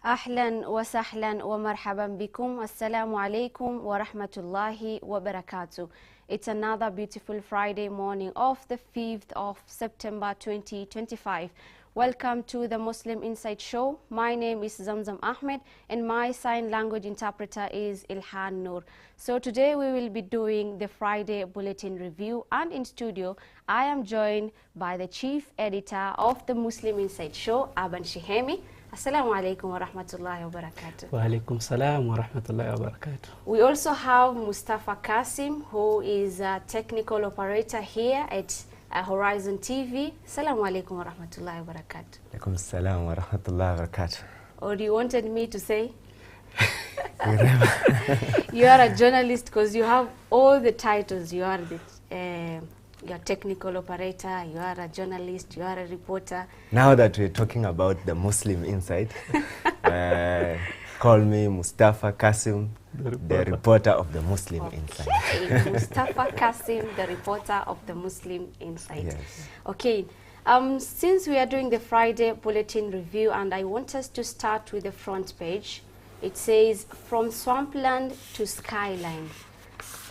أهلا وسهلا ومرحبا بكم. Assalamu alaikum wa rahmatullahi wa barakatuh. It's another beautiful Friday morning of the 5th of September 2025. Welcome to the Muslim Insight Show. My name is Zamzam Ahmed and my sign language interpreter is Ilhan Noor. So today we will be doing the Friday Bulletin review, and in studio I am joined by the chief editor of the Muslim Insight Show, Aban Shihemi. Assalamu alaikum wa rahmatullahi wa barakatuh. Wa alaikum salam wa rahmatullahi wa barakatuh. We also have Mustafa Kasim, who is a technical operator here at HorizonTV. Assalamu alaikum wa rahmatullahi wa barakatuh. Alaikum salam wa rahmatullahi wa barakatuh. Or you wanted me to say? You are a journalist because you have all the titles. You are the you're a technical operator, you are a journalist, you are a reporter. Now that we're talking about the Muslim Insight, call me Mustafa Kasim, the reporter of the Muslim Insight. Mustafa Kasim, the reporter of the Muslim Insight. Yes. Okay. Since we are doing the Friday Bulletin review, and I want us to start with the front page. It says, from swampland to skyline,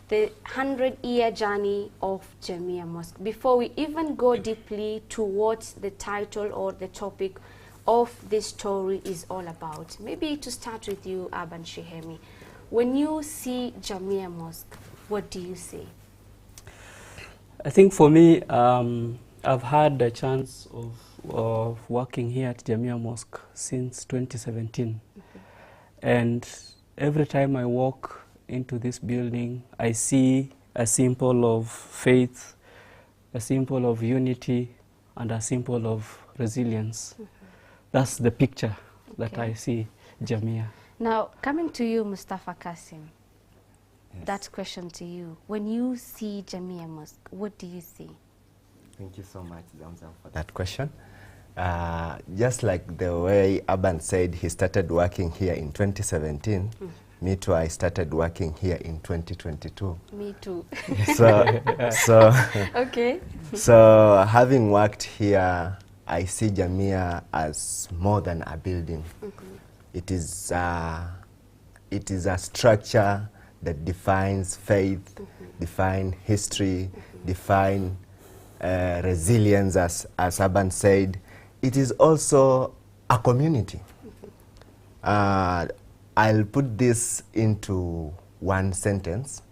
the 100-year journey of Jamia Mosque. Before we even go deeply to what the title or the topic of this story is all about, maybe to start with you, Aban Shihemi. When you see Jamia Mosque, what do you say? I think for me, I've had the chance of working here at Jamia Mosque since 2017. And every time I walk into this building, I see a symbol of faith, a symbol of unity, and a symbol of resilience. That's the picture that I see Jamia. Now, coming to you, Mustafa Kasim, Yes. that question to you. When you see Jamia Mosque, what do you see? Thank you so much, Zamzam, for that question. Just like the way Aban said he started working here in 2017, me too, I started working here in 2022. Me too. Okay. So having worked here, I see Jamia as more than a building. It is a structure that defines faith, defines history, defines resilience, as Aban said. It is also a community. I'll put this into one sentence.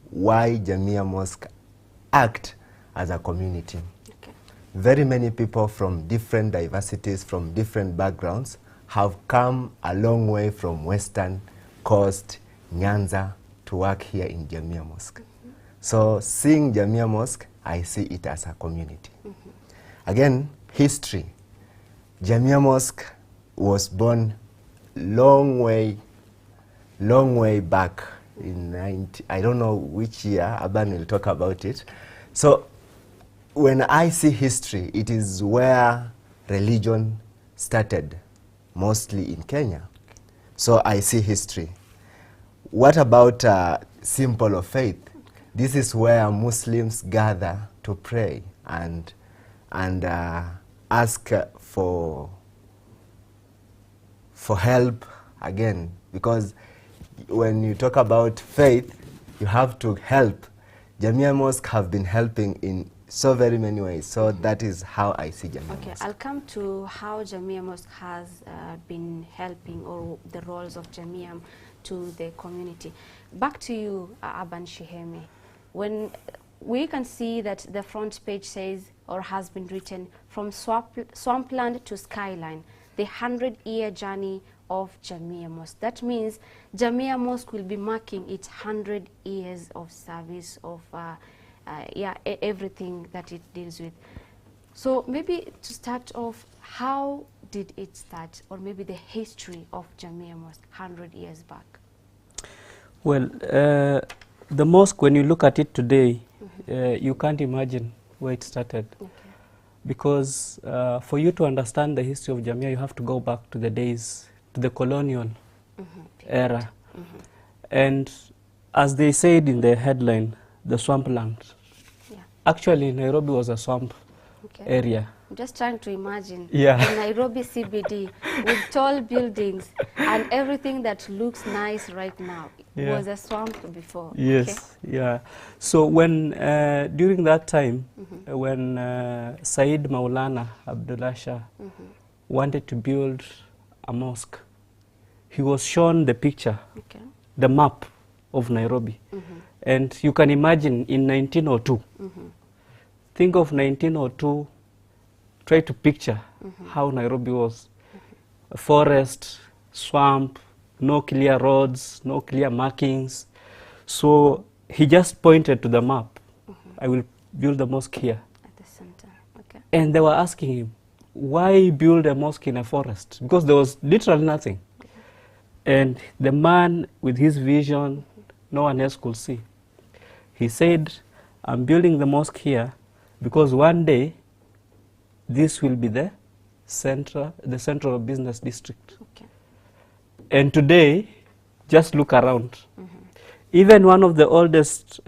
Why Jamia Mosque act as a community? Okay. Very many people from different diversities, from different backgrounds, have come a long way from Western Coast, Nyanza, to work here in Jamia Mosque. So seeing Jamia Mosque, I see it as a community. Again, history. Jamia Mosque was born long way back in I don't know which year. Aban will talk about it. So when I see history, it is where religion started, mostly in Kenya. So I see history. What about symbol of faith? This is where Muslims gather to pray and ask for help again, because when you talk about faith, you have to help. Jamia Mosque have been helping in so very many ways. So that is how I see Jamia Mosque. Okay, I'll come to how Jamia Mosque has been helping, or the roles of Jamia to the community. Back to you, Aban Shihemi. When we can see that the front page says, or has been written, from swampland to skyline, the 100-year journey of Jamia Mosque. That means Jamia Mosque will be marking its 100 years of service, of everything that it deals with. So maybe to start off, how did it start, or maybe the history of Jamia Mosque 100 years back? Well, the mosque, when you look at it today, you can't imagine where it started. Okay. Because for you to understand the history of Jamia, you have to go back to the days, to the colonial era. And as they said in the headline, the swampland. Yeah. Actually, Nairobi was a swamp area I'm just trying to imagine Yeah. the Nairobi CBD with tall buildings and everything that looks nice right now. It Yeah. was a swamp before. Yes, yeah. So when during that time, when Said Maulana Abdullah Shah wanted to build a mosque, he was shown the picture, Okay. the map of Nairobi, and you can imagine in 1902. Think of 1902. Try to picture how Nairobi was: a forest, swamp, no clear roads, no clear markings. So he just pointed to the map. I will build a mosque here. At the center. Okay. And they were asking him, why build a mosque in a forest? Because there was literally nothing. And the man with his vision, no one else could see. He said, I'm building the mosque here because one day this will be the central business district. Okay. And today, just look around. Even one of the oldest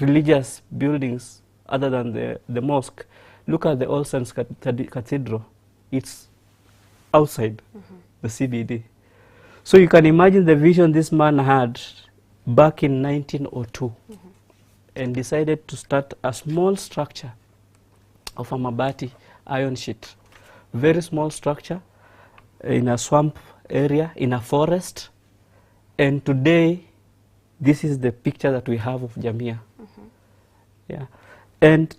religious buildings, other than the mosque, look at the All Saints Cathedral. It's outside the CBD. So you can imagine the vision this man had back in 1902 and decided to start a small structure of a mabati iron sheet. Very small structure in a swamp area, in a forest. And today, this is the picture that we have of Jamia. Yeah. And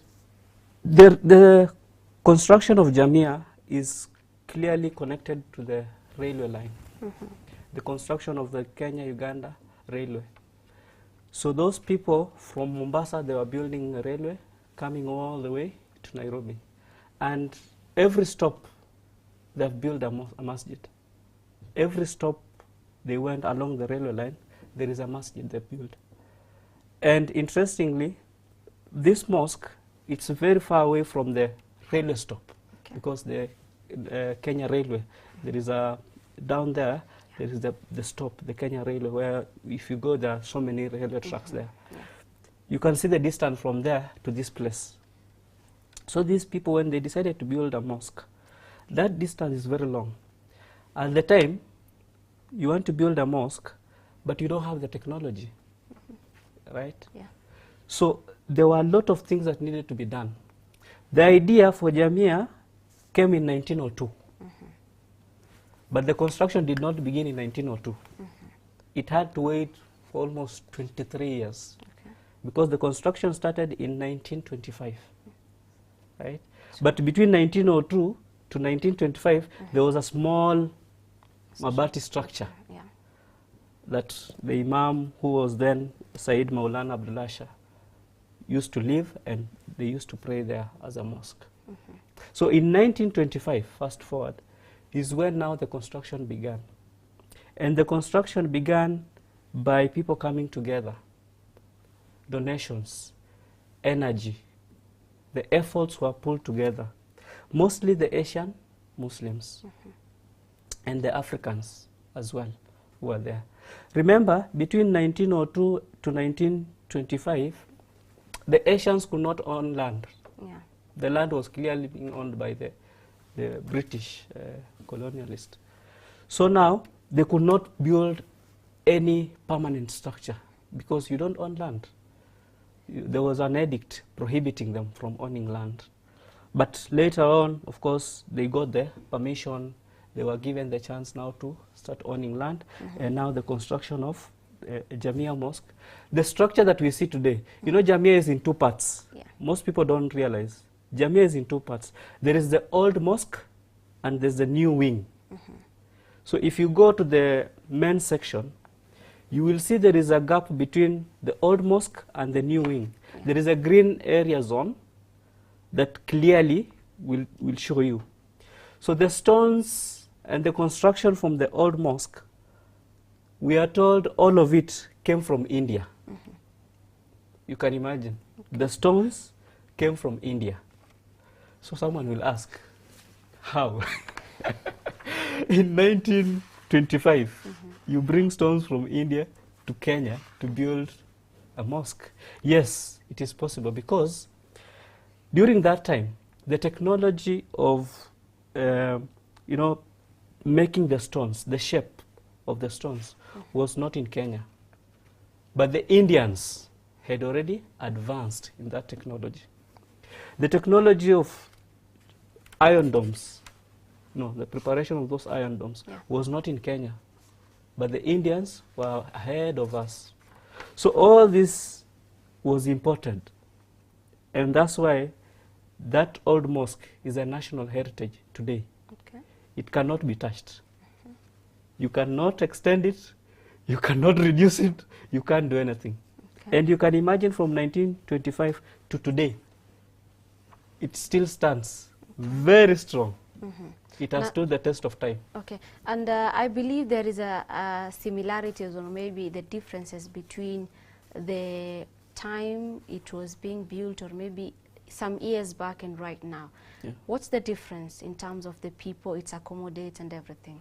the construction of Jamia is clearly connected to the railway line. The construction of the Kenya-Uganda railway. So those people from Mombasa, they were building a railway coming all the way to Nairobi. And every stop, they've built a masjid. Every stop they went along the railway line, there is a masjid they built. And interestingly, this mosque, it's very far away from the railway stop, because the Kenya Railway, there is a, down there, there is the stop, the Kenya Railway, where if you go, there are so many railway tracks there. You can see the distance from there to this place. So these people, when they decided to build a mosque, that distance is very long. At the time, you want to build a mosque, but you don't have the technology, right? Yeah. So there were a lot of things that needed to be done. The idea for Jamia came in 1902, but the construction did not begin in 1902. It had to wait for almost 23 years, because the construction started in 1925, right? But between 1902 to 1925, there was a small mabati structure that the Imam, who was then Said Maulana Abdullah Shah, used to live, and they used to pray there as a mosque. So in 1925, fast forward, is when now the construction began. And the construction began by people coming together, donations, energy. The efforts were pulled together, mostly the Asian Muslims and the Africans as well were there. Remember, between 1902 to 1925, the Asians could not own land. The land was clearly being owned by the British colonialists. So now, they could not build any permanent structure, because you don't own land. There was an edict prohibiting them from owning land. But later on, of course, they got the permission. They were given the chance now to start owning land. And now the construction of Jamia Mosque. The structure that we see today, you know, Jamia is in two parts. Most people don't realize. Jamia is in two parts. There is the old mosque, and there's the new wing. So if you go to the main section, you will see there is a gap between the old mosque and the new wing. There is a green area zone that clearly will show you. So the stones and the construction from the old mosque, we are told all of it came from India. You can imagine. The stones came from India. So someone will ask, how? In 1925, you bring stones from India to Kenya to build a mosque. Yes, it is possible, because during that time, the technology of, you know, making the stones, the shape of the stones, was not in Kenya. But the Indians had already advanced in that technology. The technology of iron domes, no, the preparation of those iron domes was not in Kenya. But the Indians were ahead of us. So all this was important. And that's why that old mosque is a national heritage today. Okay. It cannot be touched. You cannot extend it. You cannot reduce it. You can't do anything. Okay. And you can imagine from 1925 to today, it still stands very strong. It has stood the test of time. Okay, and I believe there is a similarities or maybe the differences between the time it was being built or maybe some years back and right now. Yeah. What's the difference in terms of the people it accommodates and everything?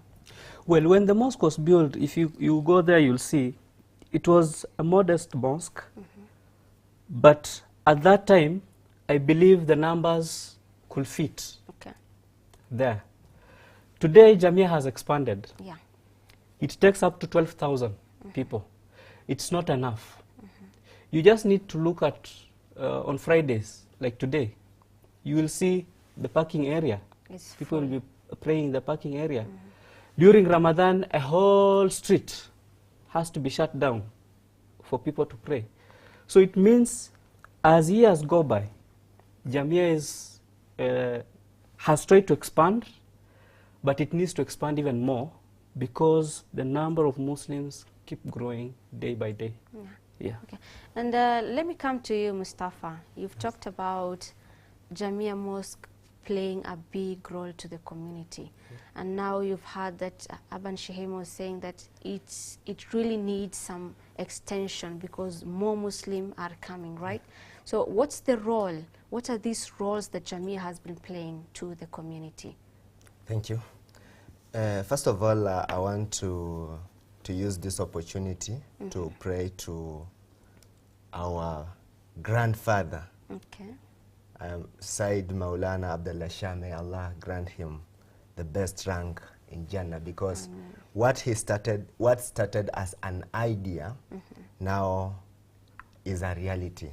Well, when the mosque was built, if you go there, you'll see it was a modest mosque. But at that time, I believe the numbers could fit there. Today, Jamia has expanded. Yeah. It takes up to 12,000 people. It's not enough. You just need to look at, on Fridays, like today, you will see the parking area. People will be praying in the parking area. During Ramadan, a whole street has to be shut down for people to pray. So it means as years go by, Jamia is, has tried to expand, but it needs to expand even more because the number of Muslims keep growing day by day. Yeah. Okay. And let me come to you, Mustafa. You've talked about Jamia Mosque playing a big role to the community. And now you've heard that Aban Shehim was saying that it really needs some extension because more Muslims are coming, right? So what's the role? What are these roles that Jamia has been playing to the community? Thank you. First of all, I want to use this opportunity to pray to our grandfather, Said Maulana Abdullah Shah. May Allah grant him the best rank in Jannah, because what started as an idea now is a reality.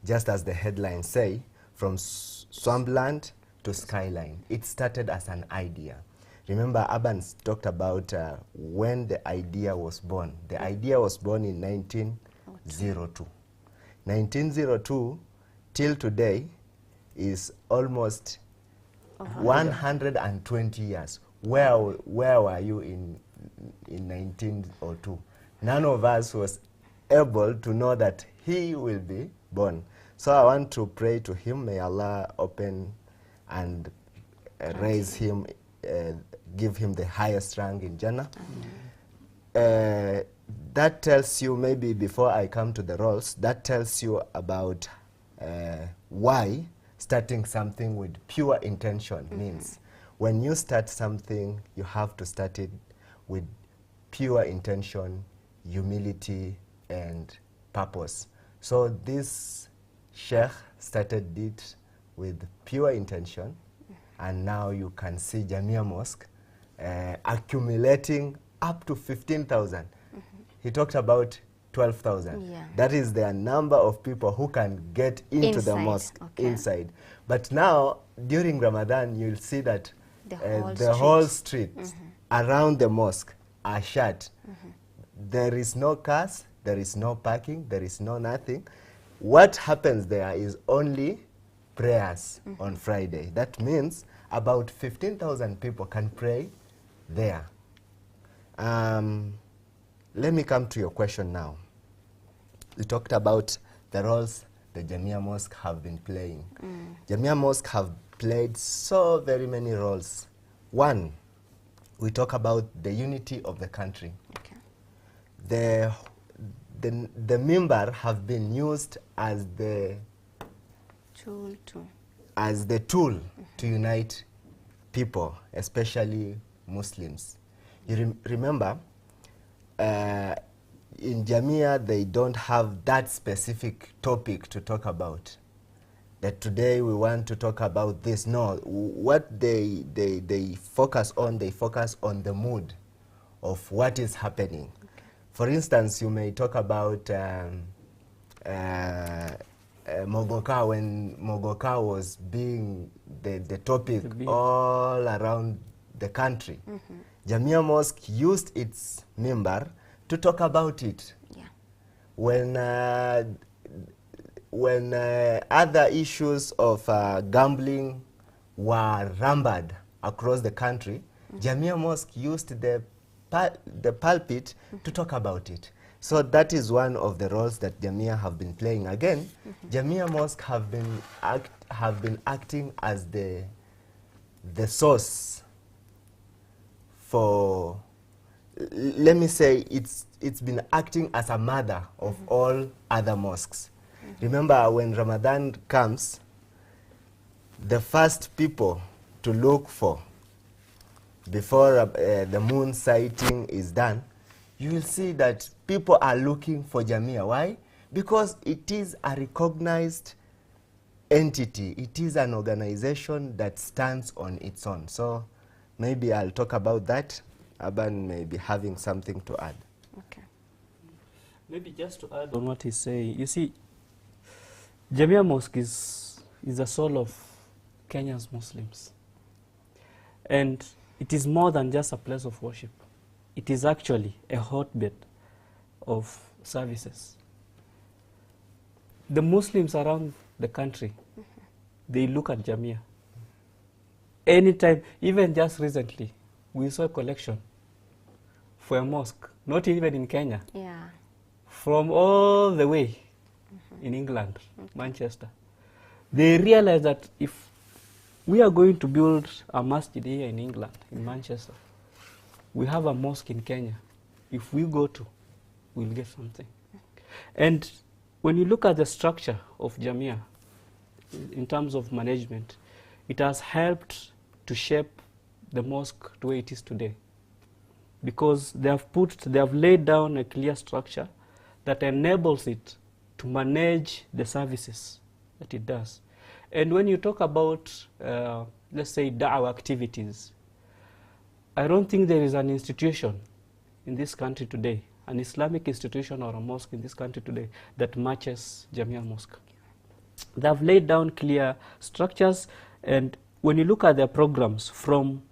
Just as the headlines say, from swampland to skyline. It started as an idea. Remember, Abans talked about when the idea was born. The idea was born in 1902. 1902 till today is almost 120 years. Where were you in 1902? None of us was able to know that he will be born. So I want to pray to him. May Allah open and raise him, give him the highest rank in Jannah. That tells you, maybe before I come to the roles, that tells you about why starting something with pure intention means. When you start something, you have to start it with pure intention, humility, and purpose. So this Sheikh started it with pure intention, and now you can see Jamia Mosque accumulating up to 15,000. He talked about 12,000. Yeah. That is the number of people who can get into the mosque inside. But now, during Ramadan, you'll see that the whole street around the mosque are shut. There is no cars, there is no parking, there is no nothing. What happens there is only prayers on Friday. That means about 15,000 people can pray there. Let me come to your question now. You talked about the roles the Jamia Mosque have been playing. Jamia Mosque have played so very many roles. One, we talk about the unity of the country. The mimbar have been used as the tool to unite people, especially Muslims. You remember, in Jamia, they don't have that specific topic to talk about. that today we want to talk about this. No, what they focus on the mood of what is happening. Okay. For instance, you may talk about Mogoka, when Mogoka was being the topic all around the country. Mm-hmm. Jamia Mosque used its member to talk about it. Yeah. When other issues of gambling were rampant across the country, mm-hmm. Jamia Mosque used the pulpit mm-hmm. to talk about it. So that is one of the roles that Jamia have been playing. Again, mm-hmm. Jamia Mosque have been acting as the source for, let me say, it's been acting as a mother of mm-hmm. all other mosques. Mm-hmm. Remember, when Ramadan comes, the first people to look for, before the moon sighting is done, you will see that people are looking for Jamia. Why? Because it is a recognized entity. It is an organization that stands on its own. So maybe I'll talk about that. Aban may be having something to add. Okay. Maybe just to add on what he's saying, you see, Jamia Mosque is the soul of Kenya's Muslims. And it is more than just a place of worship. It is actually a hotbed of services. The Muslims around the country, mm-hmm. they look at Jamia. Anytime, even just recently, we saw a collection for a mosque, not even in Kenya, yeah. from all the way mm-hmm. in England, okay. Manchester. They realized that if we are going to build a masjid here in England, in Manchester, we have a mosque in Kenya. If we go to, we'll get something. And when you look at the structure of Jamia, in terms of management, it has helped to shape the mosque to where it is today. Because they have laid down a clear structure that enables it to manage the services that it does. And when you talk about, let's say, da'wah activities, I don't think there is an institution in this country today, an Islamic institution or a mosque in this country today, that matches Jamia Mosque. They have laid down clear structures, and when you look at their programs, from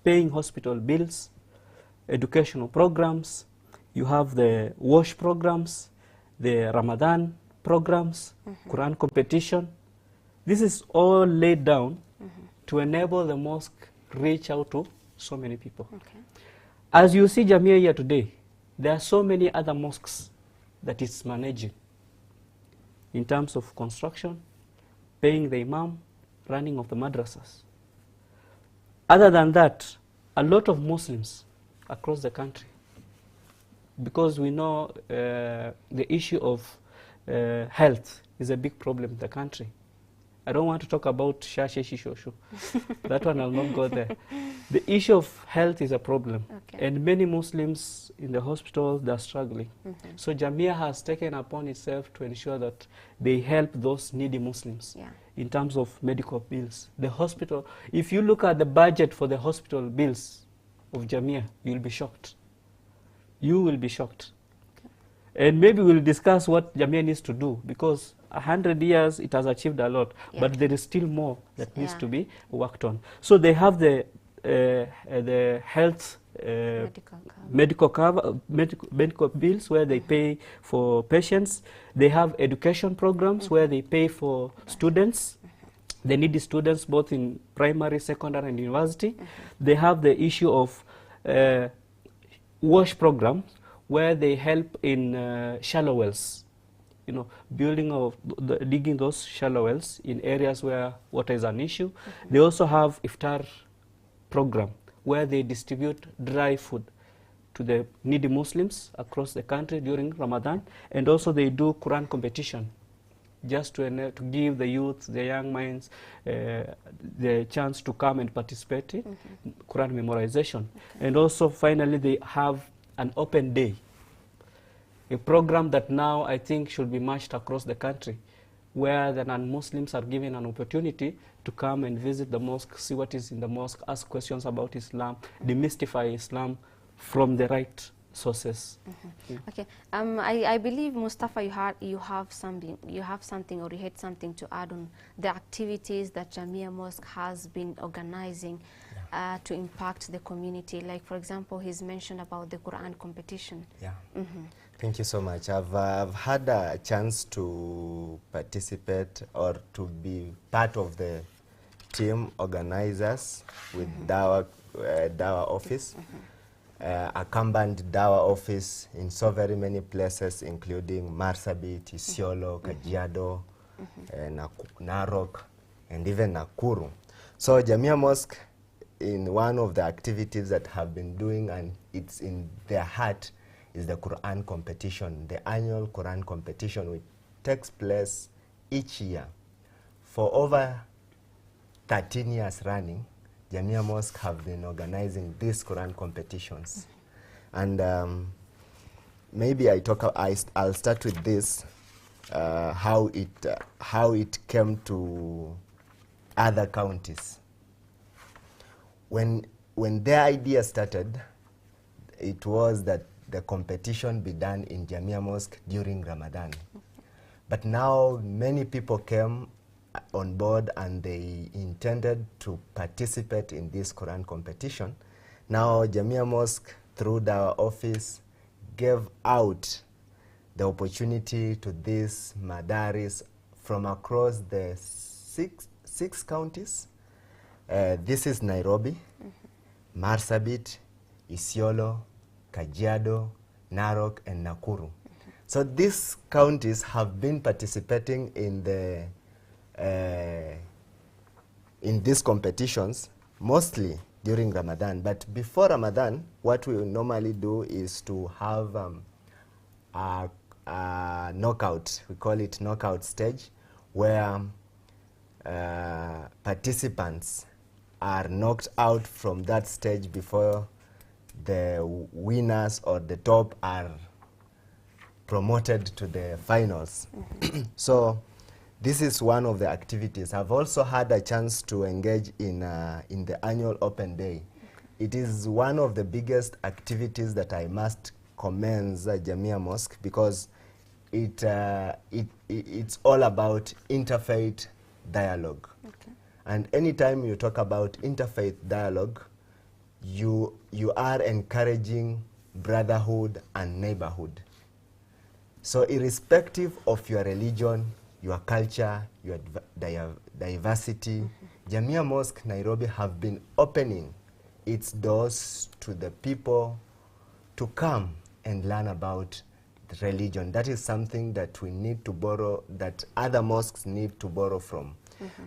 paying hospital bills, educational programs, you have the wash programs, the Ramadan programs, mm-hmm. Quran competition. This is all laid down mm-hmm. to enable the mosque reach out to so many people. Okay. As you see Jamia here today, there are so many other mosques that it's managing in terms of construction, paying the imam, running of the madrasas. Other than that, a lot of Muslims across the country, because we know the issue of health is a big problem in the country. I don't want to talk about shasheshishoshu. That one I'll not go there. The issue of health is a problem. Okay. And many Muslims in the hospitals, they're struggling. Mm-hmm. So Jamia has taken upon itself to ensure that they help those needy Muslims in terms of medical bills. The hospital, if you look at the budget for the hospital bills of Jamia, you'll be shocked. You will be shocked. Okay. And maybe we'll discuss what Jamia needs to do, because 100 years it has achieved a lot, but there is still more that needs to be worked on. So they have the health medical bills where they pay for patients. They have education programs where they pay for students. They need the students both in primary, secondary, and university. They have the issue of wash programs where they help in shallow wells. You know, digging those shallow wells in areas where water is an issue. They also have iftar program where they distribute dry food to the needy Muslims across the country during Ramadan, and also they do Quran competition, just to give the youth, the young minds, the chance to come and participate in Quran memorization. And also finally they have an open day, a program that now I think should be matched across the country, where the non-Muslims are given an opportunity to come and visit the mosque, see what is in the mosque, ask questions about Islam, demystify Islam from the right sources. Okay. I believe, Mustafa, you have something or you had something to add on the activities that Jamia Mosque has been organizing to impact the community. Like, for example, he's mentioned about the Quran competition. Yeah. Thank you so much. I've had a chance to participate or to be part of the team organizers with Dawa office. Accompanied Dawa office in so very many places, including Marsabit, Isiolo, Kajiado, Narok, and even Nakuru. So Jamia Mosque, in one of the activities that have been doing, and it's in their heart, is the Quran competition, the annual Quran competition, which takes place each year. For over 13 years running, Jamia Mosque have been organizing these Quran competitions. And maybe I'll start with this, how it came to other counties. When their idea started, it was that the competition be done in Jamia Mosque during Ramadan. But now many people came on board and they intended to participate in this Quran competition. Now Jamia Mosque, through our office, gave out the opportunity to these madaris from across the six counties. This is Nairobi, Marsabit, Isiolo, Kajiado, Narok, and Nakuru. So these counties have been participating in these competitions, mostly during Ramadan. But before Ramadan, what we normally do is to have a knockout. We call it knockout stage, where participants are knocked out from that stage before the winners or the top are promoted to the finals. So this is one of the activities. I've also had a chance to engage in the annual open day. It is one of the biggest activities that I must commend Jamia Mosque, because it's all about interfaith dialogue. Okay. And anytime you talk about interfaith dialogue, you are encouraging brotherhood and neighborhood. So irrespective of your religion, your culture, your diversity, Jamia Mosque Nairobi have been opening its doors to the people to come and learn about the religion. That is something that we need to borrow, that other mosques need to borrow from.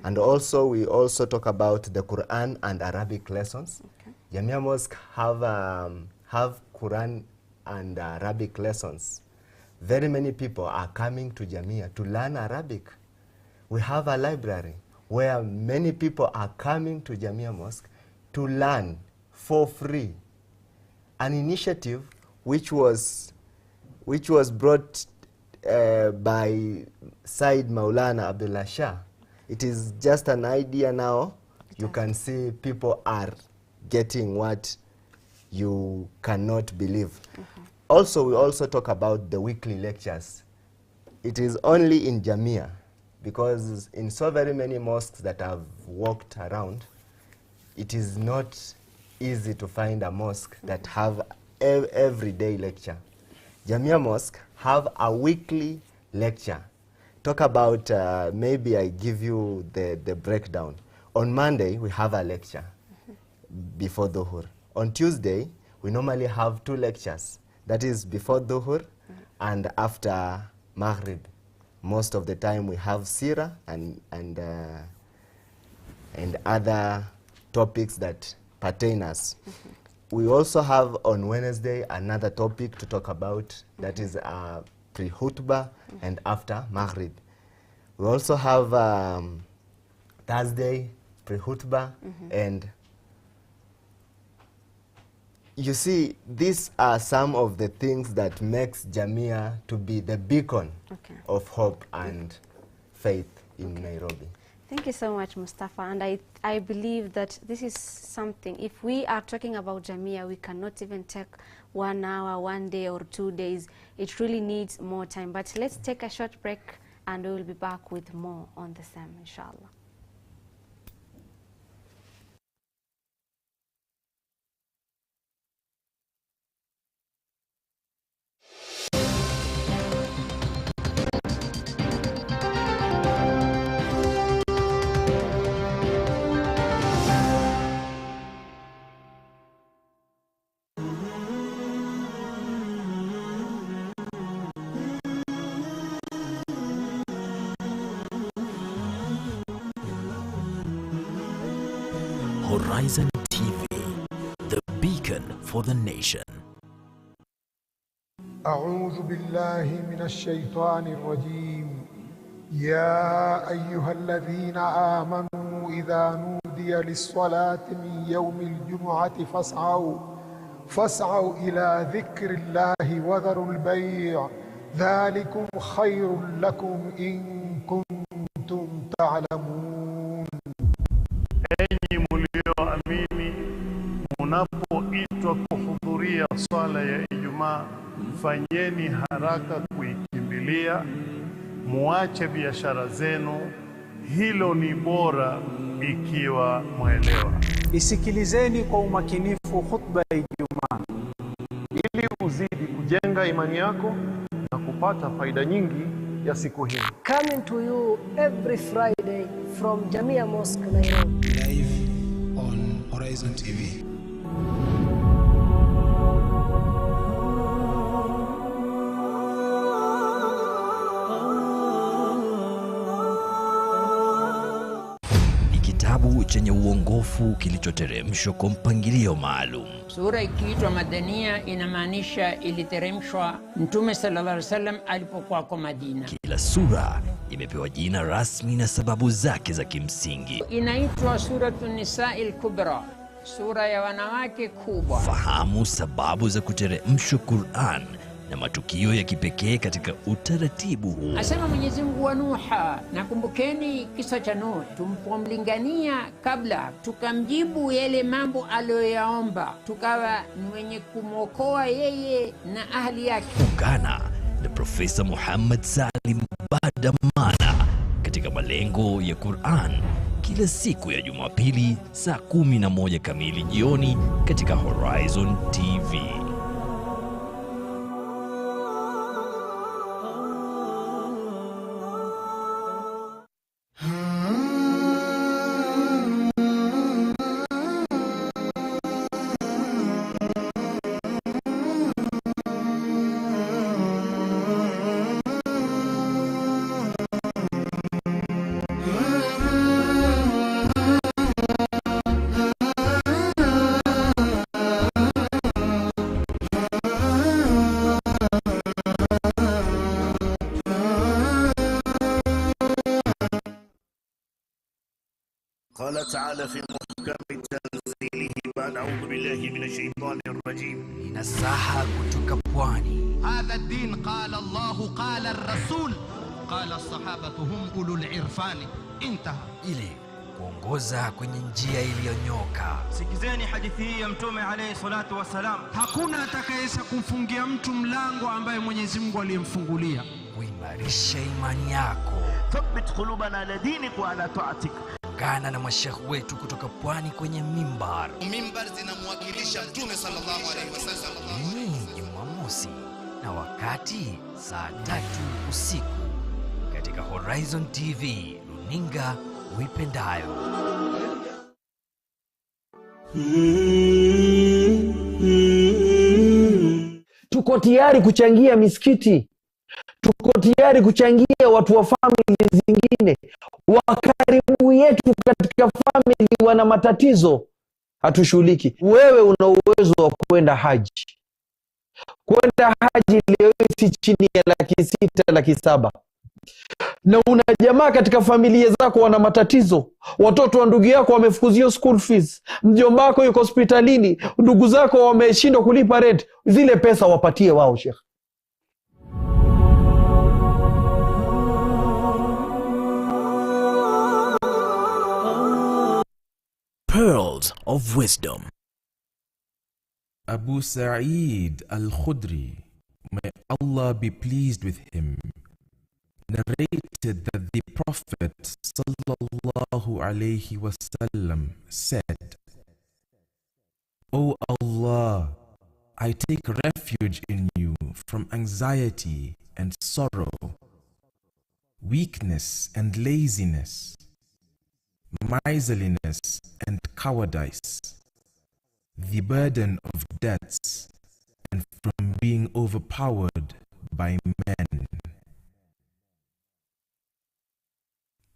And also, we also talk about the Quran and Arabic lessons. Okay. Jamia Mosque have Quran and Arabic lessons. Very many people are coming to Jamia to learn Arabic. We have a library where many people are coming to Jamia Mosque to learn for free. An initiative which was brought by Said Maulana Abdullah Shah. It is just an idea now. You can see people are getting what you cannot believe. Also, we also talk about the weekly lectures. It is only in Jamia, because in so very many mosques that I've walked around, it is not easy to find a mosque that have everyday lecture. Jamia Mosque have a weekly lecture. Talk about, maybe I give you the breakdown. On Monday, we have a lecture before Dhuhr. On Tuesday, we normally have 2 lectures. That is before Dhuhr and after Maghrib. Most of the time we have Sira and other topics that pertain us. We also have on Wednesday another topic to talk about, that is pre-khutbah and after Maghrib. We also have Thursday pre-khutbah, and you see, these are some of the things that makes Jamia to be the beacon of hope and faith in Nairobi. Thank you so much, Mustafa. And I believe that this is something, if we are talking about Jamia, we cannot even take 1 hour, 1 day or 2 days. It really needs more time. But let's take a short break and we will be back with more on the same, inshallah. Horizon TV, the beacon for the nation. أعوذ بالله من الشيطان الرجيم. يا أيها الذين آمنوا إذا نودي للصلاة من يوم الجمعة فاسعوا إلى ذكر الله وذروا البيع ذلكم خير لكم إن كنتم تعلمون. Enyi mlioamini, mnapoitwa kuhudhuria swala ya Ijumaa, fanyeni haraka kuikimbilia, muache biashara zenu, hilo ni bora ikiwa mwelewa. Isikilizeni kwa umakinifu khutba ya Ijumaa ili uzidi kujenga imani yako na kupata faida nyingi ya siku hii. Coming to you every Friday from Jamia Mosque, Nairobi. Live on Horizon TV. Ni kitabu chenye uongofu kilichoteremshwa kwa mpangilio maalum. Sura ikiitwa Madania inamaanisha iliteremshwa Mtume sallallahu alaihi wasallam alipokuwa kwa Madina. Kila sura imepewa jina rasmi na sababu zake za kimsingi. Inaitwa Suratun Nisa'il Kubra, sura ya wanawake kubwa. Fahamu sababu za kuteremshwa Qur'an na matukio ya kipekee katika utaratibu huu. Asema Mwenyezi Mungu wa Nuha, nakumbukeni kisa cha Nuh, tumpomlingania kabla, tukamjibu yale mambo aliyoyaomba, tukawa ni wenye kumwokoa yeye na ahli yake. Ungana na Profesa Muhammad Salim Badamana katika malengo ya Qur'an kila siku ya Jumapili saa 11 kamili jioni katika Horizon TV. قال تعالى في محكم تنزيله بعد أعوذ بالله من الشيطان الرجيم. Nasaha kutoka pwani. هذا الدين قال الله قال الرسول قال الصحابة هم أولو العرفان. انتهى. Ili kuongoza kwenye njia iliyonyoka. Sikizeni hadithi hii ya Mtume alayhi salatu wasalam. Hakuna atakayeweza kumfungia mtu mlango ambaye Mwenyezi Mungu aliyemfungulia. Kuimarisha imani yako. Thabbit qulubana ala dinik wa ala ta'atik. Ungana na mashekhi wetu kutoka pwani kwenye mimbar. Mimbar zinamwakilisha Mtume sallallahu alayhi wasallam. Ni Jumamosi na wakati saa 3 usiku katika Horizon TV, runinga uipendayo. Tuko tayari kuchangia misikiti, tuko tayari kuchangia watu wa family zingine, wakaribu yetu katika family wana matatizo, hatushughuliki. Wewe una uwezo wa kwenda haji. Kwenda haji leo si chini ya 600,000, 700,000. Na una jamaa katika familia zako wana matatizo, watoto wa ndugu yako wamefukuzio school fees, mjomba wako yuko hospitalini, ndugu zako wameshindwa kulipa rent, zile pesa wapatie wao Sheikh. Pearls of Wisdom. Abu Sa'id al-Khudri, may Allah be pleased with him, narrated that the Prophet sallallahu alaihi wasallam said, "O Allah, I take refuge in you from anxiety and sorrow, weakness and laziness, miserliness and cowardice, the burden of debts, and from being overpowered by men."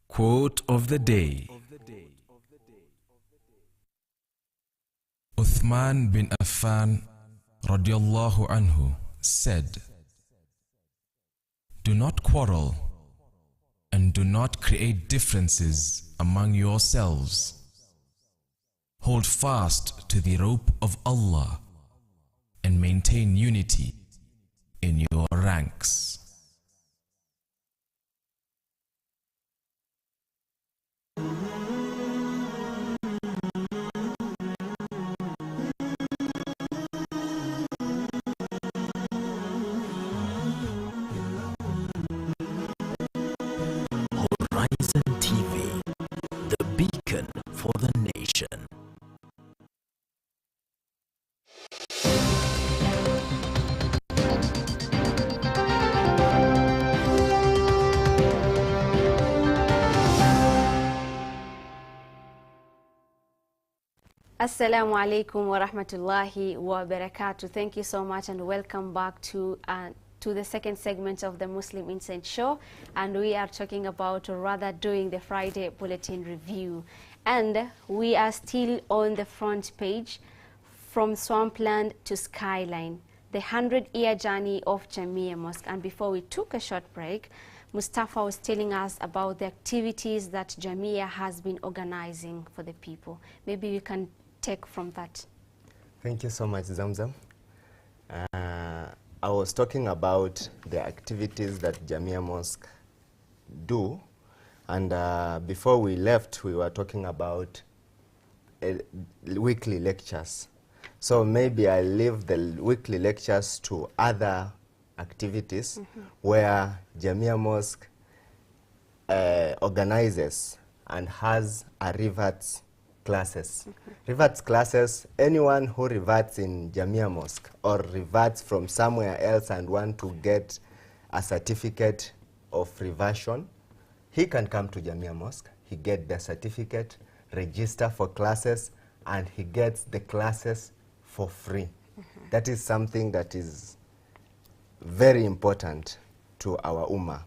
Quote of the day. Uthman bin Affan radiallahu anhu said, "Do not quarrel and do not create differences among yourselves. Hold fast to the rope of Allah and maintain unity in your ranks." Horizon TV, the beacon for the nation. Assalamu alaikum wa rahmatullahi wa barakatuh. Thank you so much and welcome back to the second segment of the Muslim Insight Show, and we are talking about, or rather doing, the Friday Bulletin review, and we are still on the front page, from swampland to skyline, the 100-year journey of Jamia Mosque. And before we took a short break, Mustafa was telling us about the activities that Jamia has been organizing for the people. Maybe we can take from that. Thank you so much, Zamzam. I was talking about the activities that Jamia Mosque do, and before we left, we were talking about weekly lectures. So maybe I'll leave the weekly lectures to other activities where Jamia Mosque organizes and has a reverts classes. Reverts classes, anyone who reverts in Jamia Mosque or reverts from somewhere else and want to get a certificate of reversion, he can come to Jamia Mosque, he gets the certificate, register for classes, and he gets the classes for free. That is something that is very important to our Ummah.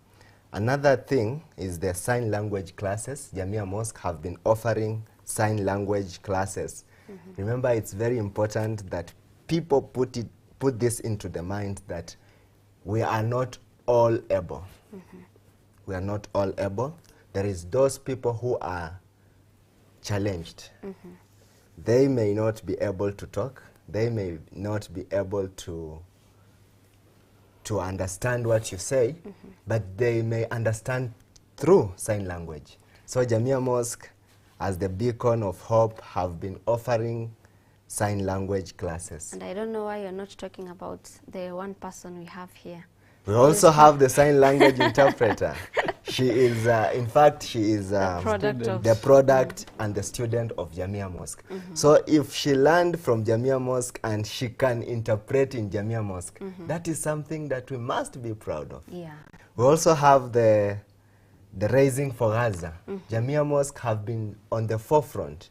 Another thing is the sign language classes. Jamia Mosque have been offering sign language classes. Remember, it's very important that people put this into the mind that we are not all able. We are not all able. There is those people who are challenged. They may not be able to talk. They may not be able to understand what you say, but they may understand through sign language. So Jamia Mosque, as the beacon of hope, have been offering sign language classes. And I don't know why you're not talking about the one person we have here. We also have the sign language interpreter. She is, in fact, she is the product and the student of Jamia Mosque. So if she learned from Jamia Mosque and she can interpret in Jamia Mosque, that is something that we must be proud of. Yeah. We also have the Raising for Gaza. Jamia Mosque have been on the forefront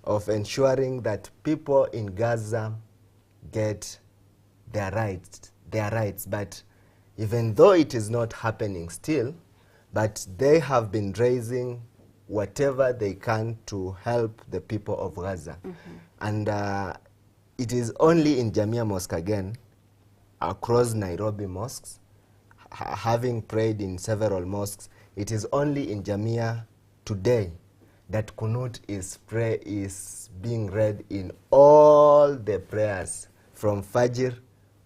of ensuring that people in Gaza get their rights. But even though it is not happening still, but they have been raising whatever they can to help the people of Gaza. And it is only in Jamia Mosque again, across Nairobi mosques, having prayed in several mosques, it is only in Jamia today that Kunut is being read in all the prayers from Fajr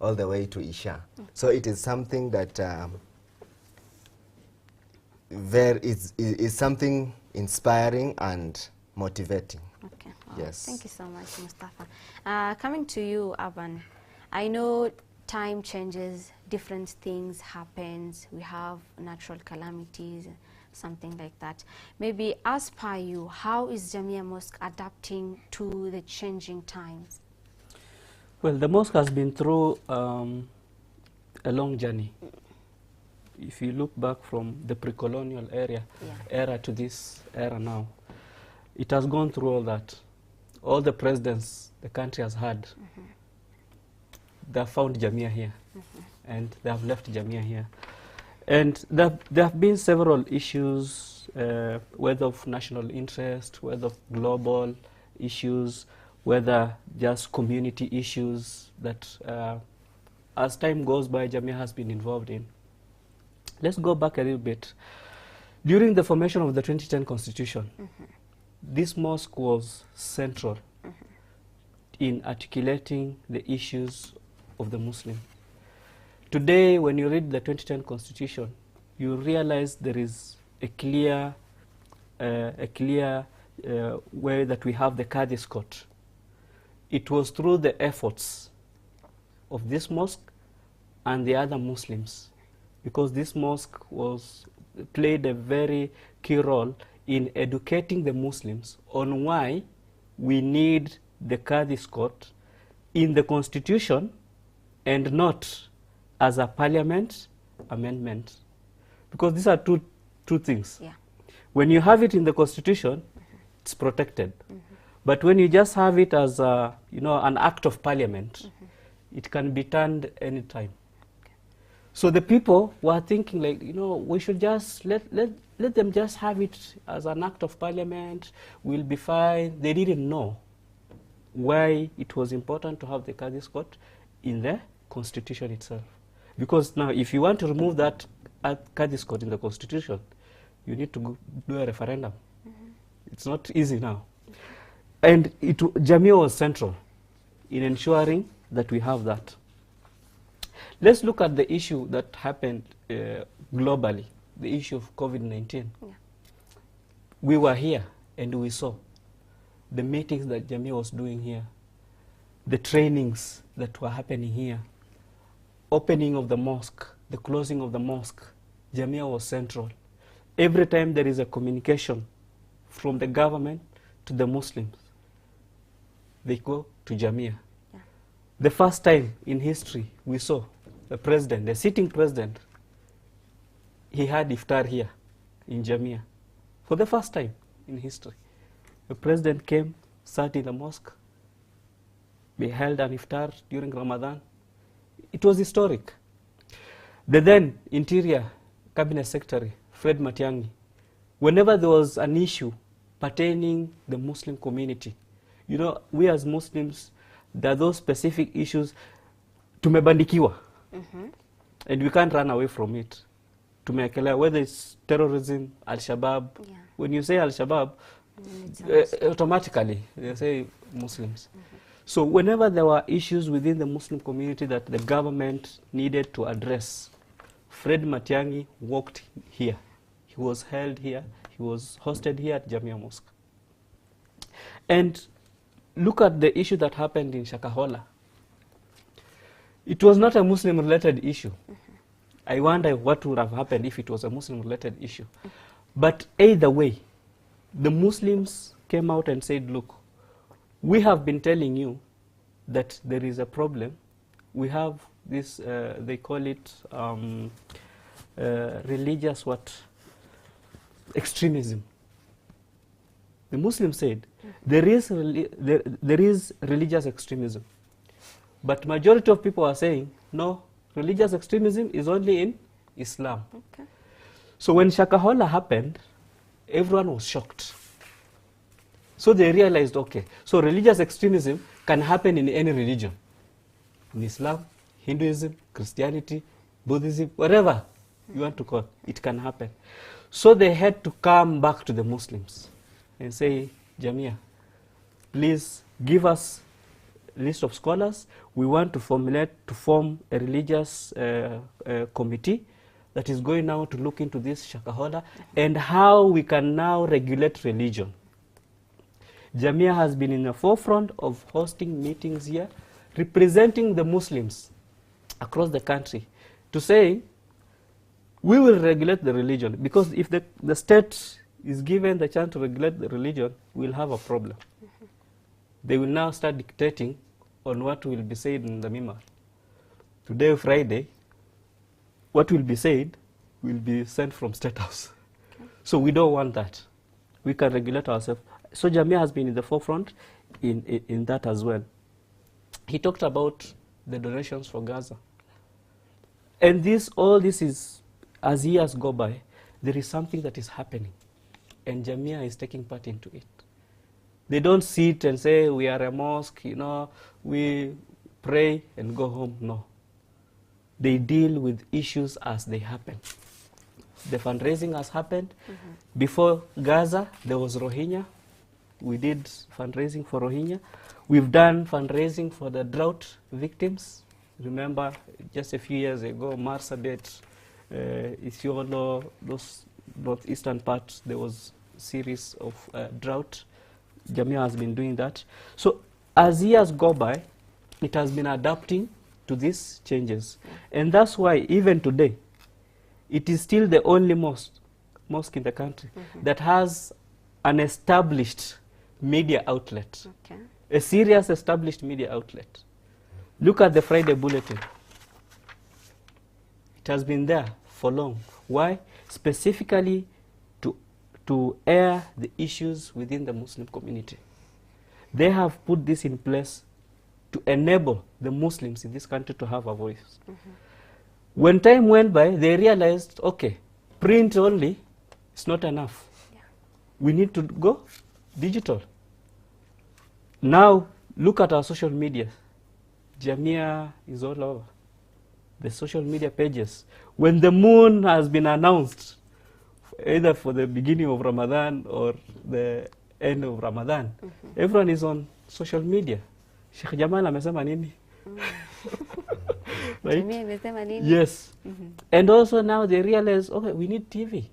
all the way to Isha. So it is something that is something inspiring and motivating. Okay. Yes. Thank you so much, Mustafa. Coming to you, Aban, I know time changes, different things happens. We have natural calamities, something like that. Maybe as per you, how is Jamia Mosque adapting to the changing times? Well, the mosque has been through a long journey. If you look back from the pre-colonial era to this era now, it has gone through all that. All the presidents the country has had, they have found Jamia here, and they have left Jamia here. And there have been several issues, whether of national interest, whether of global issues, whether just community issues that, as time goes by, Jamia has been involved in. Let's go back a little bit. During the formation of the 2010 Constitution, this mosque was central in articulating the issues of the Muslim. Today, when you read the 2010 Constitution, you realize there is a clear way that we have the Qadhi's court. It was through the efforts of this mosque and the other Muslims, because this mosque played a very key role in educating the Muslims on why we need the Qadhi's court in the Constitution and not as a parliament amendment. Because these are two things. Yeah. When you have it in the Constitution, it's protected. But when you just have it as a, an act of parliament, it can be turned anytime. So the people were thinking, like, we should just let them just have it as an act of parliament, we'll be fine. They didn't know why it was important to have the Qadhi's court in the Constitution itself. Because now, if you want to remove that Qadhi's court in the Constitution, you need to do a referendum. It's not easy now. And Jamia was central in ensuring that we have that. Let's look at the issue that happened globally, the issue of COVID-19. Yeah. We were here and we saw the meetings that Jamia was doing here, the trainings that were happening here, opening of the mosque, the closing of the mosque. Jamia was central. Every time there is a communication from the government to the Muslims, they go to Jamia. Yeah. The first time in history we saw the sitting president, he had iftar here in Jamia. For the first time in history, the president came, sat in the mosque. We held an iftar during Ramadan. It was historic. The then Interior Cabinet Secretary, Fred Matiang'i, whenever there was an issue pertaining the Muslim community, we as Muslims, there are those specific issues, tumebandikiwa, and we can't run away from it. Tumeekelewa, whether it's terrorism, Al-Shabaab. Yeah. When you say Al-Shabaab, automatically they say Muslims. So whenever there were issues within the Muslim community that the government needed to address, Fred Matiang'i walked here. He was held here. He was hosted here at Jamia Mosque. And look at the issue that happened in Shakahola. It was not a Muslim-related issue. I wonder what would have happened if it was a Muslim-related issue. But either way, the Muslims came out and said, look, we have been telling you that there is a problem. We have this, they call it religious extremism. The Muslims said there is religious extremism. But majority of people are saying, no, religious extremism is only in Islam. Okay. So when Shakahola happened, everyone was shocked. So they realized, okay, so religious extremism can happen in any religion. In Islam, Hinduism, Christianity, Buddhism, whatever you want to call it, it can happen. So they had to come back to the Muslims and say, Jamia, please give us a list of scholars. We want to form a religious committee that is going now to look into this Shakahola and how we can now regulate religion. Jamia has been in the forefront of hosting meetings here, representing the Muslims across the country, to say, we will regulate the religion, because if the state is given the chance to regulate the religion, we'll have a problem. They will now start dictating on what will be said in the mimbar. Today, Friday, what will be said will be sent from State House. Okay. So we don't want that. We can regulate ourselves. So Jamia has been in the forefront in that as well. He talked about the donations for Gaza. And all this is, as years go by, there is something that is happening. And Jamia is taking part into it. They don't sit and say, we are a mosque, we pray and go home. No. They deal with issues as they happen. The fundraising has happened. Before Gaza, there was Rohingya. We did fundraising for Rohingya. We've done fundraising for the drought victims. Remember, just a few years ago, Marsabit, Isiolo, those northeastern parts, there was a series of drought. Jamia has been doing that. So as years go by, it has been adapting to these changes. And that's why even today, it is still the only mosque in the country that has an established media outlet, a serious established media outlet. Look at the Friday Bulletin. It has been there for long. Why? Specifically to air the issues within the Muslim community. They have put this in place to enable the Muslims in this country to have a voice. When time went by, they realized, okay, print only is not enough. We need to go digital. Now, look at our social media. Jamia is all over. The social media pages. When the moon has been announced, either for the beginning of Ramadan or the end of Ramadan, everyone is on social media. Sheikh Jamal amesema nini? Right? Yes. And also now they realize, okay, we need TV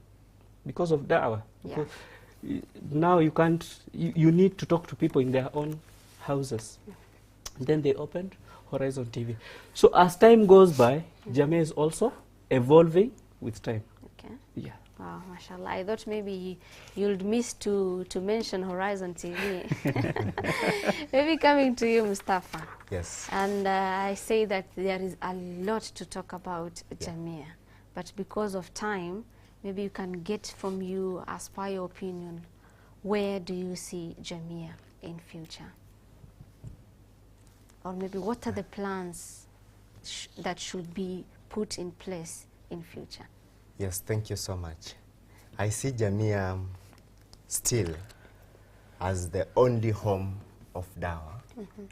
because of da'wah. Because now you can't, you need to talk to people in their own houses. Then they opened HorizonTV. So as time goes by, Jamia is also evolving with time. Okay. Yeah. Wow, mashallah. I thought maybe you'd miss to mention HorizonTV. Maybe coming to you, Mustafa. Yes. And I say that there is a lot to talk about Jamia. But because of time, maybe you can get from you, as per your opinion, where do you see Jamia in future? Or maybe what are the plans that should be put in place in future? Yes, thank you so much. I see Jamia still as the only home of dawah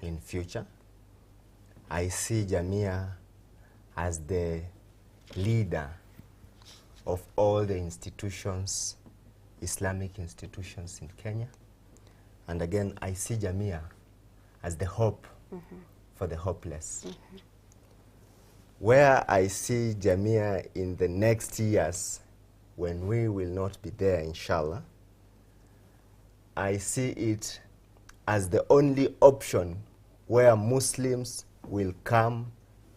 in future. I see Jamia as the leader of all the institutions, Islamic institutions in Kenya. And again, I see Jamia as the hope for the hopeless. Where I see Jamia in the next years, when we will not be there, inshallah, I see it as the only option where Muslims will come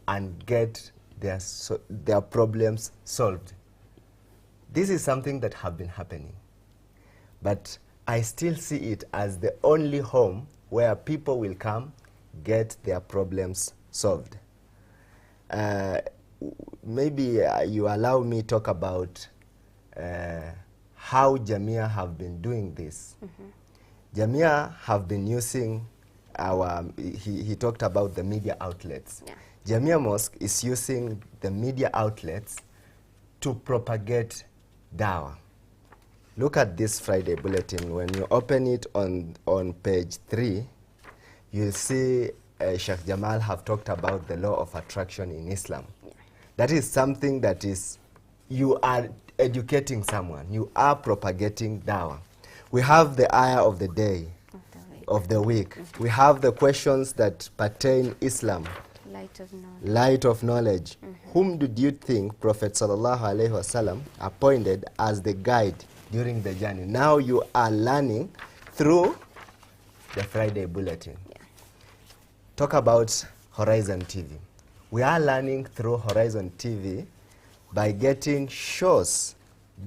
and get their problems solved. This is something that have been happening. But I still see it as the only home where people will come, get their problems solved. Maybe you allow me talk about how Jamia have been doing this. Jamia have been using he talked about the media outlets. Jamia Mosque is using the media outlets to propagate dawah. Look at this Friday Bulletin. When you open it on page 3, you'll see Sheikh Jamal have talked about the law of attraction in Islam. That is something that is, you are educating someone. You are propagating dawah. We have the ayah of the day, of the week. We have the questions that pertain Islam. Light of knowledge. Light of knowledge. Whom did you think Prophet Sallallahu Alaihi Wasallam appointed as the guide during the journey? Now you are learning through the Friday Bulletin. Yeah. Talk about Horizon TV. We are learning through Horizon TV by getting shows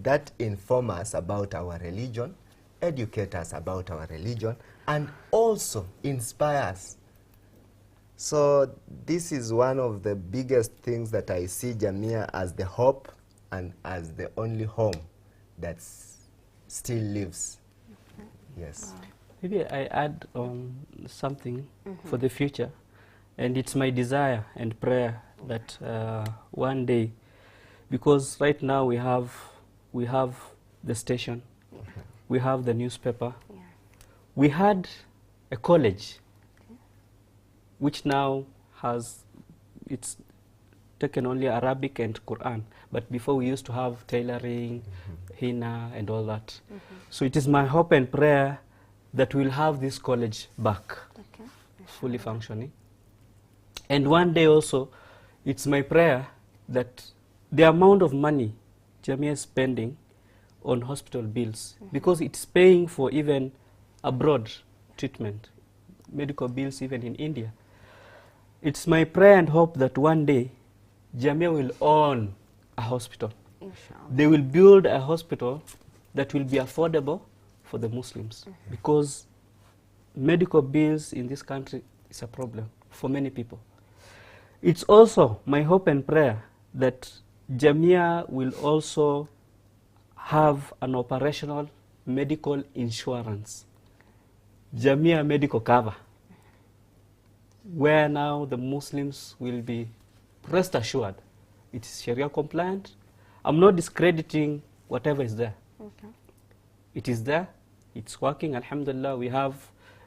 that inform us about our religion, educate us about our religion, and also inspire us. So this is one of the biggest things that I see Jamia as the hope and as the only home that still lives. Yes. Wow. Maybe I add something for the future, and it's my desire and prayer that one day, because right now we have the station, we have the newspaper, we had a college which now has, it's taken only Arabic and Quran, but before we used to have tailoring, henna and all that. So it is my hope and prayer that we'll have this college back, fully functioning. And one day also, it's my prayer that the amount of money Jamia is spending on hospital bills, because it's paying for even abroad treatment, medical bills even in India. It's my prayer and hope that one day Jamia will own a hospital. Inshallah. They will build a hospital that will be affordable for the Muslims, because medical bills in this country is a problem for many people. It's also my hope and prayer that Jamia will also have an operational medical insurance, Jamia medical cover, where now the Muslims will be rest assured it is Sharia compliant. I'm not discrediting whatever is there. It is there, it's working, alhamdulillah. We have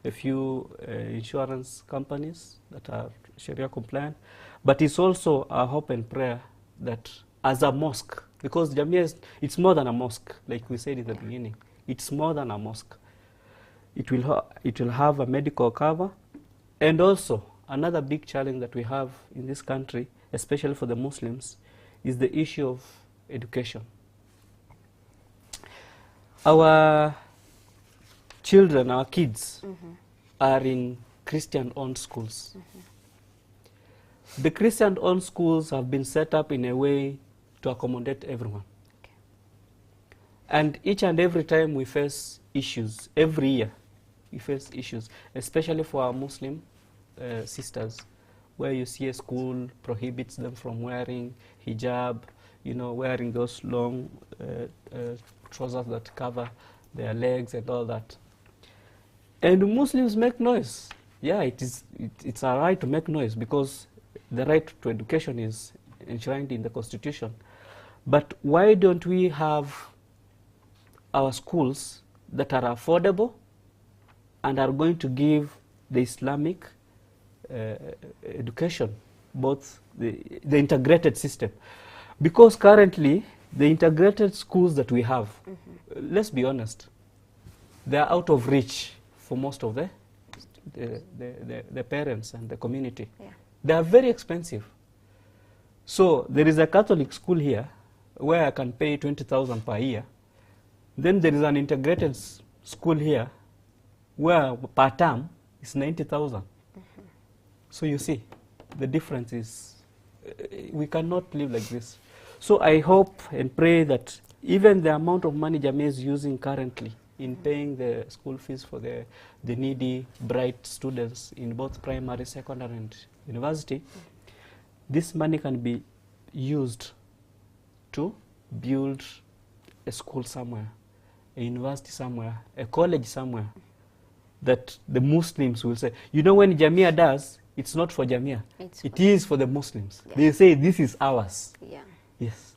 a few insurance companies that are Sharia compliant, but it's also a hope and prayer that as a mosque, because Jamia is, it's more than a mosque, like we said in the beginning, it's more than a mosque. It will have a medical cover. And also another big challenge that we have in this country, especially for the Muslims, is the issue of education. Our children, our kids, are in Christian-owned schools. The Christian-owned schools have been set up in a way to accommodate everyone. And each and every time we face issues, every year we face issues, especially for our Muslim sisters, where you see a school prohibits them from wearing hijab, you know, wearing those long trousers that cover their legs and all that. And Muslims make noise. Yeah, it's our right to make noise, because the right to education is enshrined in the Constitution. But why don't we have our schools that are affordable and are going to give the Islamic education, both the integrated system? Because currently, the integrated schools that we have, let's be honest, they are out of reach for most of the parents and the community. They are very expensive. So there is a Catholic school here where I can pay 20,000 per year. Then there is an integrated school here where per term is 90,000. So you see, the difference is, we cannot live like this. So I hope and pray that even the amount of money Jamia is using currently in paying the school fees for the needy, bright students in both primary, secondary, and university, this money can be used to build a school somewhere, a university somewhere, a college somewhere, that the Muslims will say, you know, when Jamia does, it's not for Jamia, it is for the Muslims. Yeah. They say this is ours. Yeah. Yes.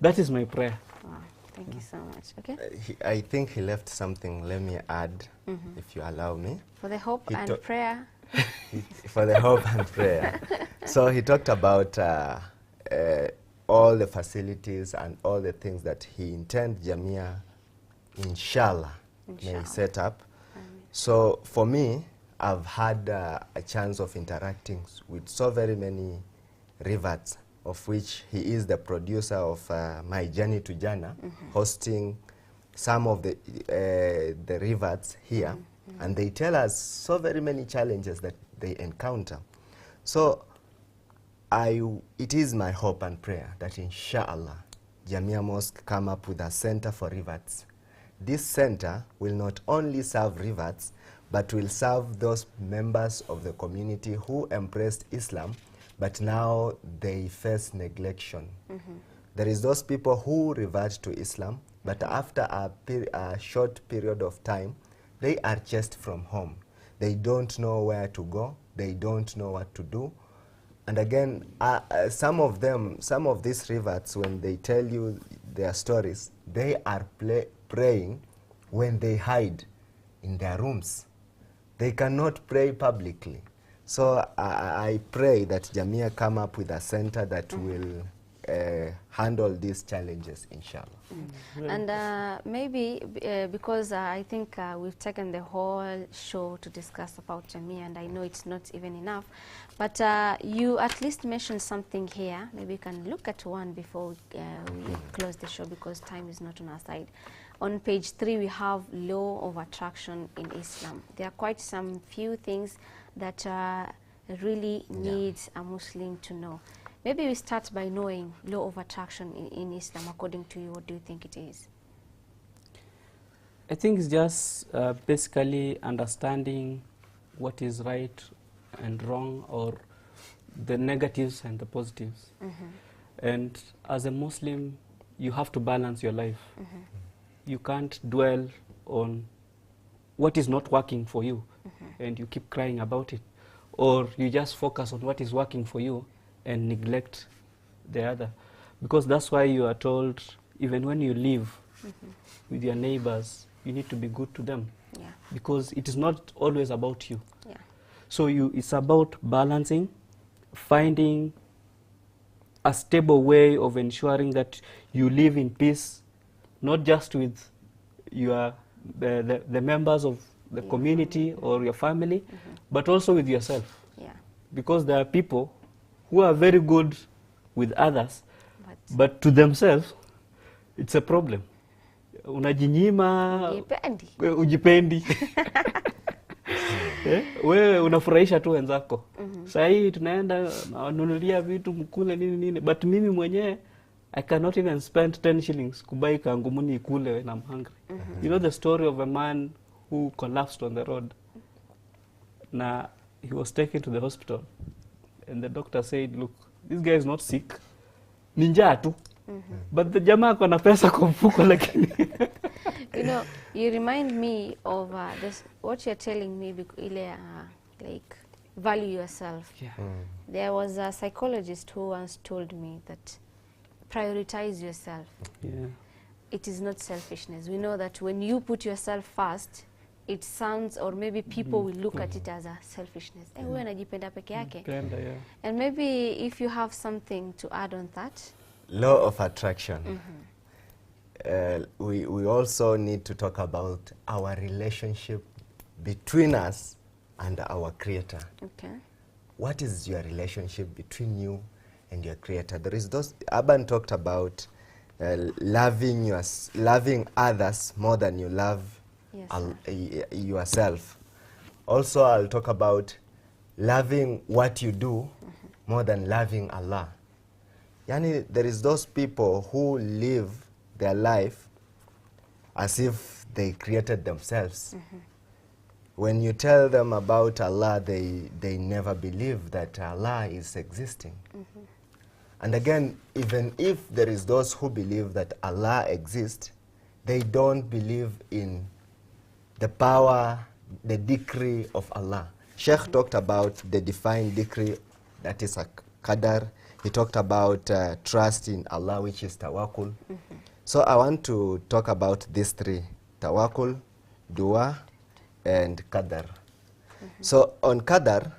That is my prayer. Wow. Thank you so much. Okay. I think he left something. Let me add, if you allow me. For the hope and prayer. For the hope and prayer. So he talked about all the facilities and all the things that he intends Jamia, inshallah, may set up. So for me, I've had a chance of interacting with so very many rivers, of which he is the producer of My Journey to Jannah, hosting some of the rivers here And they tell us so very many challenges that they encounter. So it is my hope and prayer that inshallah, Jamia Mosque come up with a center for reverts. This center will not only serve reverts, but will serve those members of the community who embraced Islam, but now they face neglection. There is those people who revert to Islam, but after a short period of time, they are chased from home. They don't know where to go. They don't know what to do. And again, some of these reverts, when they tell you their stories, they are praying when they hide in their rooms. They cannot pray publicly. So I pray that Jamia come up with a center that will handle these challenges, inshallah. And maybe because I think we've taken the whole show to discuss about Jamia, and I know it's not even enough, but you at least mentioned something here. Maybe you can look at one before we close the show, because time is not on our side. On page 3, we have law of attraction in Islam. There are quite some few things that really needs a Muslim to know. Maybe we start by knowing law of attraction in Islam. According to you, what do you think it is? I think it's just basically understanding what is right and wrong, or the negatives and the positives. And as a Muslim, you have to balance your life. You can't dwell on what is not working for you and you keep crying about it, or you just focus on what is working for you and neglect the other, because that's why you are told, even when you live with your neighbors, you need to be good to them, because it is not always about you. So it's about balancing, finding a stable way of ensuring that you live in peace, not just with the members of the community or your family, but also with yourself. Because there are people who are very good with others, but to themselves, it's a problem. Unajinyima, ujipendi. Wewe unafurahisha tu wenzako. Sasa hii tunaenda nanunulia vitu mkule nini, but mimi mwenyewe I cannot even spend 10 shillings kubai kangumuni ikule when I'm hungry. You know the story of a man who collapsed on the road. Now, he was taken to the hospital, and the doctor said, look, this guy is not sick. Ninja tu. But the jamaa kona pesa kwa mfuko lakini. You know, you remind me of this, what you're telling me, like, value yourself. There was a psychologist who once told me that prioritize yourself. It is not selfishness. We know that when you put yourself first, it sounds, or maybe people will look at it as a selfishness. And maybe if you have something to add on that. Law of attraction. We also need to talk about our relationship between us and our Creator. What is your relationship between you and your Creator? There is those, Aban talked about loving others more than you love yourself. Also, I'll talk about loving what you do more than loving Allah. Yani, there is those people who live their life as if they created themselves. When you tell them about Allah, they never believe that Allah is existing. And again, even if there is those who believe that Allah exists, they don't believe in the power, the decree of Allah. Sheikh talked about the divine decree, that is a qadar. He talked about trust in Allah, which is tawakkul. So I want to talk about these three: tawakkul, dua, and qadar. So on qadar,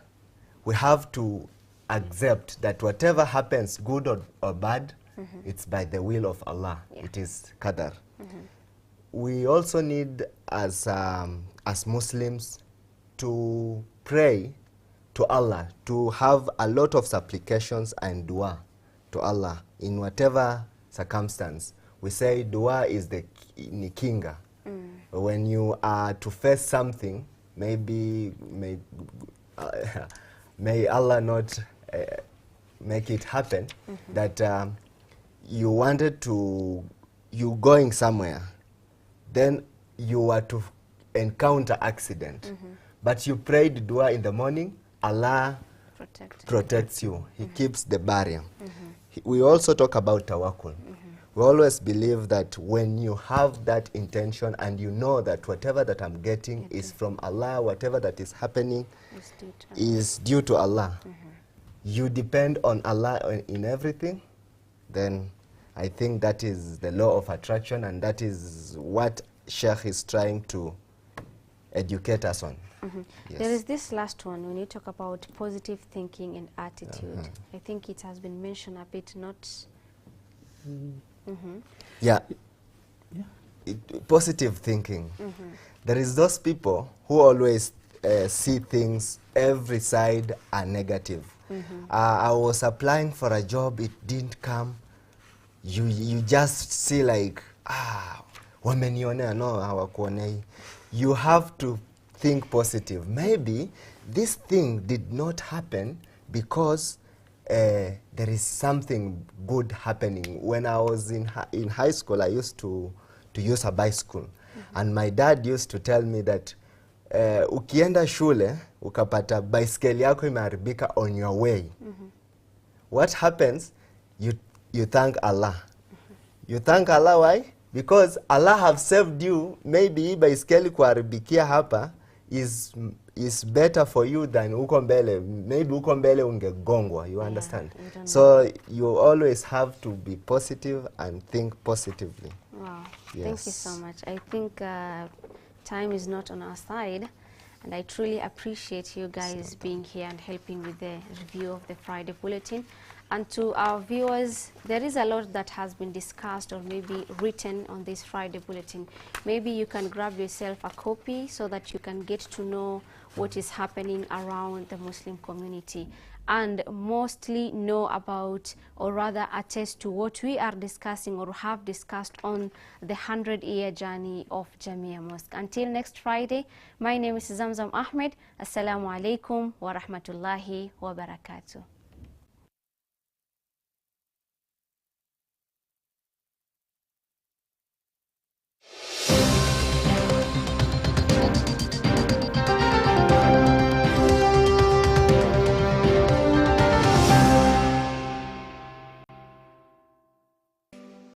we have to accept that whatever happens, good or bad, it's by the will of Allah. It is qadar. We also need, as Muslims, to pray to Allah, to have a lot of supplications and dua to Allah in whatever circumstance. We say dua is the nikinga. When you are to face something, maybe may Allah not make it happen, that you wanted to, you going somewhere, then you were to encounter accident, but you prayed dua in the morning, Allah protects you. He keeps the barrier. We also talk about tawakkul. We always believe that when you have that intention and you know that whatever that I'm getting is from Allah, whatever that is happening is due to Allah, you depend on Allah in everything, then I think that is the law of attraction, and that is what Sheikh is trying to educate us on. Yes. There is this last one when you talk about positive thinking and attitude. I think it has been mentioned a bit, not... Yeah. Positive thinking. There is those people who always see things, every side are negative. I was applying for a job, it didn't come. You just see like, wamenionea, no, hawakuonei. You have to think positive. Maybe this thing did not happen because there is something good happening. When I was in high school, I used to use a bicycle. And my dad used to tell me that ukienda shule, ukapata bicycle yako imeharibika on your way. What happens? You thank Allah. You thank Allah, why? Because Allah have saved you. Maybe bicycle kuharibikia hapa is better for you than uko mbele. Maybe uko mbele ungegongwa, you understand? So you always have to be positive and think positively. Wow, yes. Thank you so much. I think time is not on our side, and I truly appreciate you guys being here and helping with the review of the Friday Bulletin. And to our viewers, there is a lot that has been discussed or maybe written on this Friday Bulletin. Maybe you can grab yourself a copy so that you can get to know what is happening around the Muslim community, and mostly know about, or rather attest to, what we are discussing or have discussed on the 100-year journey of Jamia Mosque. Until next Friday, my name is Zamzam Ahmed. Assalamu alaikum wa rahmatullahi wa barakatuh.